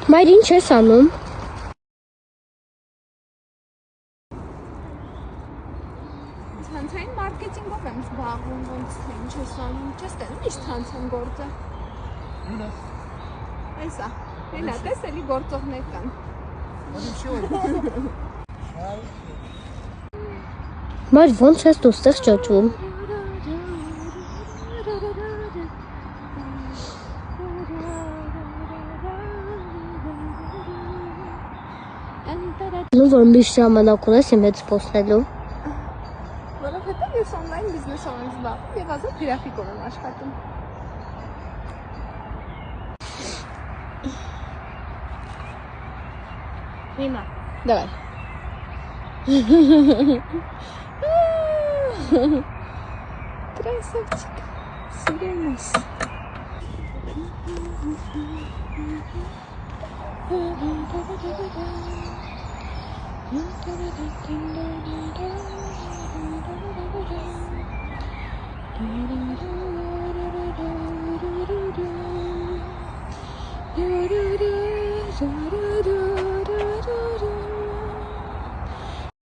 Մայր ինչ ես անում։ Ցանցային մարքեթինգով եմ զբաղվում, ոնց ինչ ես անում, չես տենում ինչ ցանցան գործը։ Էսա, հենա, տես էլի գործողներ կան։ Մայր ոնց ես դու ստեղ ճոճում։ Նու որ միշտ ժամանակ ունես իմ հետ սպոսնելու։ Որովհետև ես օնլայն բիզնեսով եմ զբաղվում և ազատ գրաֆիկով եմ աշխատում։ Հիմա, դավայ։ Красавчик, սիրելիս։